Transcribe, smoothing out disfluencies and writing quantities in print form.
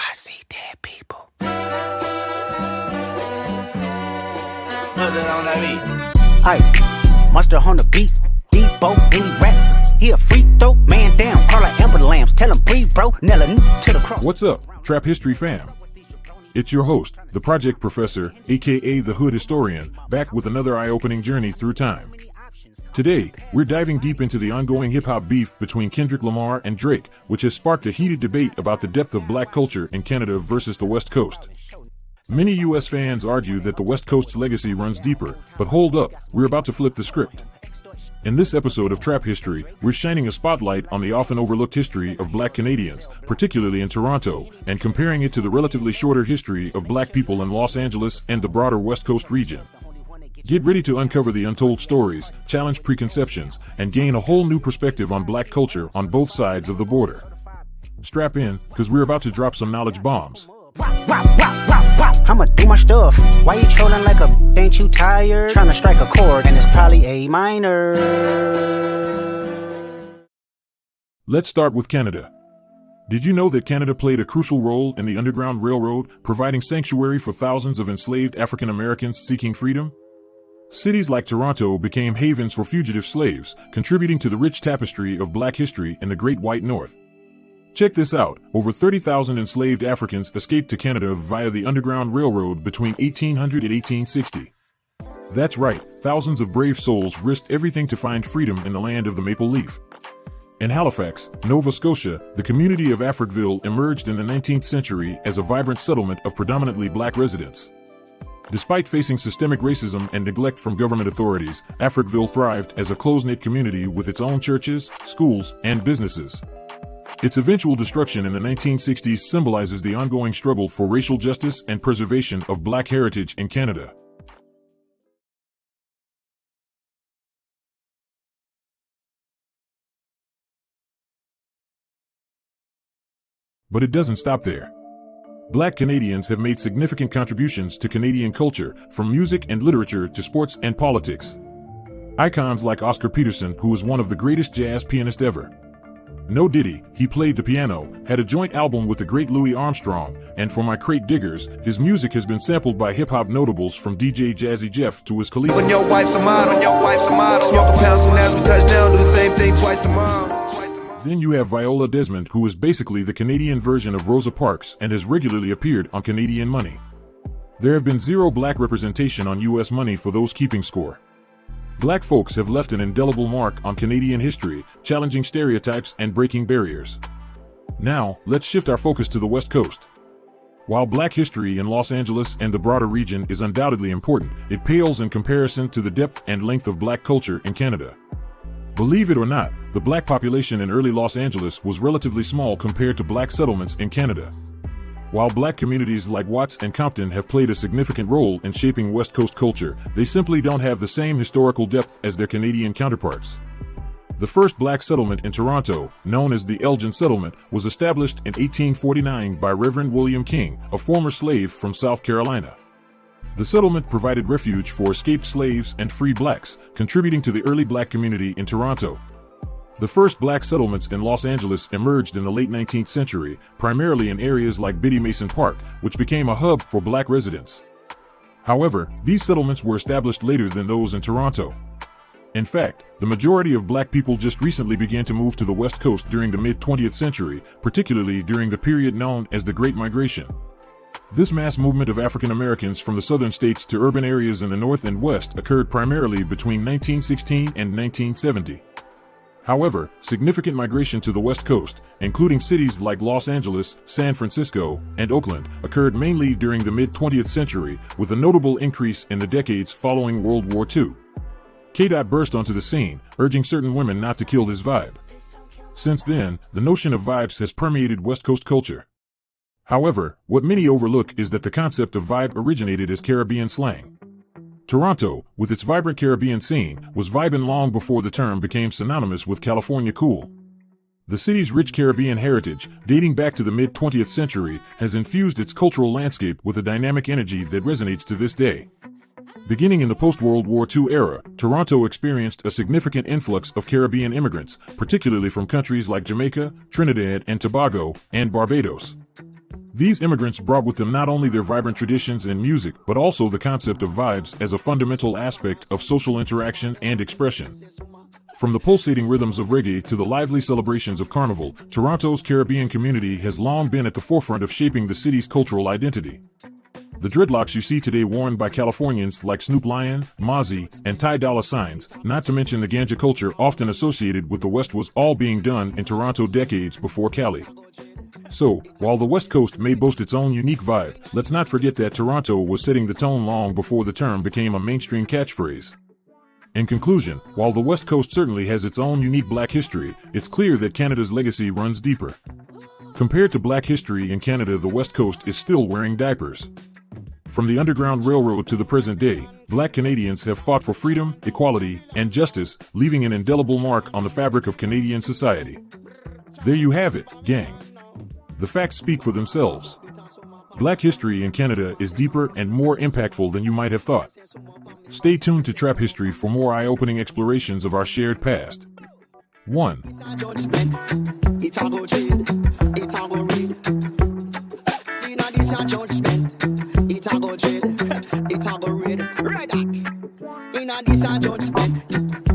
I see dead people. Aye, monster on the beat. Debo, any rap. He a freak throw, man down. Call like Amber Lambs. Tell him breathe, bro. Nella to the cross. What's up, Trap History fam? It's your host, the Project Professor, aka the Hood Historian, back with another eye-opening journey through time. Today, we're diving deep into the ongoing hip-hop beef between Kendrick Lamar and Drake, which has sparked a heated debate about the depth of black culture in Canada versus the West Coast. Many U.S. fans argue that the West Coast's legacy runs deeper, but hold up, we're about to flip the script. In this episode of Trap History, we're shining a spotlight on the often overlooked history of black Canadians, particularly in Toronto, and comparing it to the relatively shorter history of black people in Los Angeles and the broader West Coast region. Get ready to uncover the untold stories, challenge preconceptions, and gain a whole new perspective on black culture on both sides of the border. Strap in, because we're about to drop some knowledge bombs. I'ma do my stuff. Why you trolling like a ain't you tired? Trying to strike a chord, and it's probably A minor. Let's start with Canada. Did you know that Canada played a crucial role in the Underground Railroad, providing sanctuary for thousands of enslaved African Americans seeking freedom? Cities like Toronto became havens for fugitive slaves, contributing to the rich tapestry of black history in the Great White North. Check this out, over 30,000 enslaved Africans escaped to Canada via the Underground Railroad between 1800 and 1860. That's right, thousands of brave souls risked everything to find freedom in the land of the maple leaf. In Halifax, Nova Scotia, the community of Africville emerged in the 19th century as a vibrant settlement of predominantly black residents. Despite facing systemic racism and neglect from government authorities, Africville thrived as a close-knit community with its own churches, schools, and businesses. Its eventual destruction in the 1960s symbolizes the ongoing struggle for racial justice and preservation of black heritage in Canada. But it doesn't stop there. Black Canadians have made significant contributions to Canadian culture, from music and literature to sports and politics. Icons like Oscar Peterson, who is one of the greatest jazz pianists ever. No Diddy, he played the piano, had a joint album with the great Louis Armstrong, and for my crate diggers, his music has been sampled by hip-hop notables from DJ Jazzy Jeff to Wiz Khalifa. When your wife's a model, smoke a pound soon as we touch down, do the same thing twice a month. Then you have Viola Desmond, who is basically the Canadian version of Rosa Parks and has regularly appeared on Canadian Money. There have been zero black representation on U.S. Money for those keeping score. Black folks have left an indelible mark on Canadian history, challenging stereotypes and breaking barriers. Now, let's shift our focus to the West Coast. While black history in Los Angeles and the broader region is undoubtedly important, it pales in comparison to the depth and length of black culture in Canada. Believe it or not, the black population in early Los Angeles was relatively small compared to black settlements in Canada. While black communities like Watts and Compton have played a significant role in shaping West Coast culture, they simply don't have the same historical depth as their Canadian counterparts. The first black settlement in Toronto, known as the Elgin Settlement, was established in 1849 by Reverend William King, a former slave from South Carolina. The settlement provided refuge for escaped slaves and free blacks, contributing to the early black community in Toronto. The first black settlements in Los Angeles emerged in the late 19th century, primarily in areas like Biddy Mason Park, which became a hub for black residents. However, these settlements were established later than those in Toronto. In fact, the majority of black people just recently began to move to the West Coast during the mid-20th century, particularly during the period known as the Great Migration. This mass movement of African Americans from the southern states to urban areas in the North and West occurred primarily between 1916 and 1970. However, significant migration to the West Coast, including cities like Los Angeles, San Francisco, and Oakland, occurred mainly during the mid-20th century, with a notable increase in the decades following World War II. K-Dot burst onto the scene, urging certain women not to kill his vibe. Since then, the notion of vibes has permeated West Coast culture. However, what many overlook is that the concept of vibe originated as Caribbean slang. Toronto, with its vibrant Caribbean scene, was vibin' long before the term became synonymous with California cool. The city's rich Caribbean heritage, dating back to the mid-20th century, has infused its cultural landscape with a dynamic energy that resonates to this day. Beginning in the post-World War II era, Toronto experienced a significant influx of Caribbean immigrants, particularly from countries like Jamaica, Trinidad and Tobago, and Barbados. These immigrants brought with them not only their vibrant traditions and music, but also the concept of vibes as a fundamental aspect of social interaction and expression. From the pulsating rhythms of reggae to the lively celebrations of Carnival, Toronto's Caribbean community has long been at the forefront of shaping the city's cultural identity. The dreadlocks you see today worn by Californians like Snoop Lion, Mozzie, and Ty Dolla $igns, not to mention the ganja culture often associated with the West, was all being done in Toronto decades before Cali. So, while the West Coast may boast its own unique vibe, let's not forget that Toronto was setting the tone long before the term became a mainstream catchphrase. In conclusion, while the West Coast certainly has its own unique black history, it's clear that Canada's legacy runs deeper. Compared to black history in Canada, the West Coast is still wearing diapers. From the Underground Railroad to the present day, black Canadians have fought for freedom, equality, and justice, leaving an indelible mark on the fabric of Canadian society. There you have it, gang. The facts speak for themselves. Black history in Canada is deeper and more impactful than you might have thought. Stay tuned to Trap History for more eye-opening explorations of our shared past. 1. It a go red, red hot. In a this a judgment.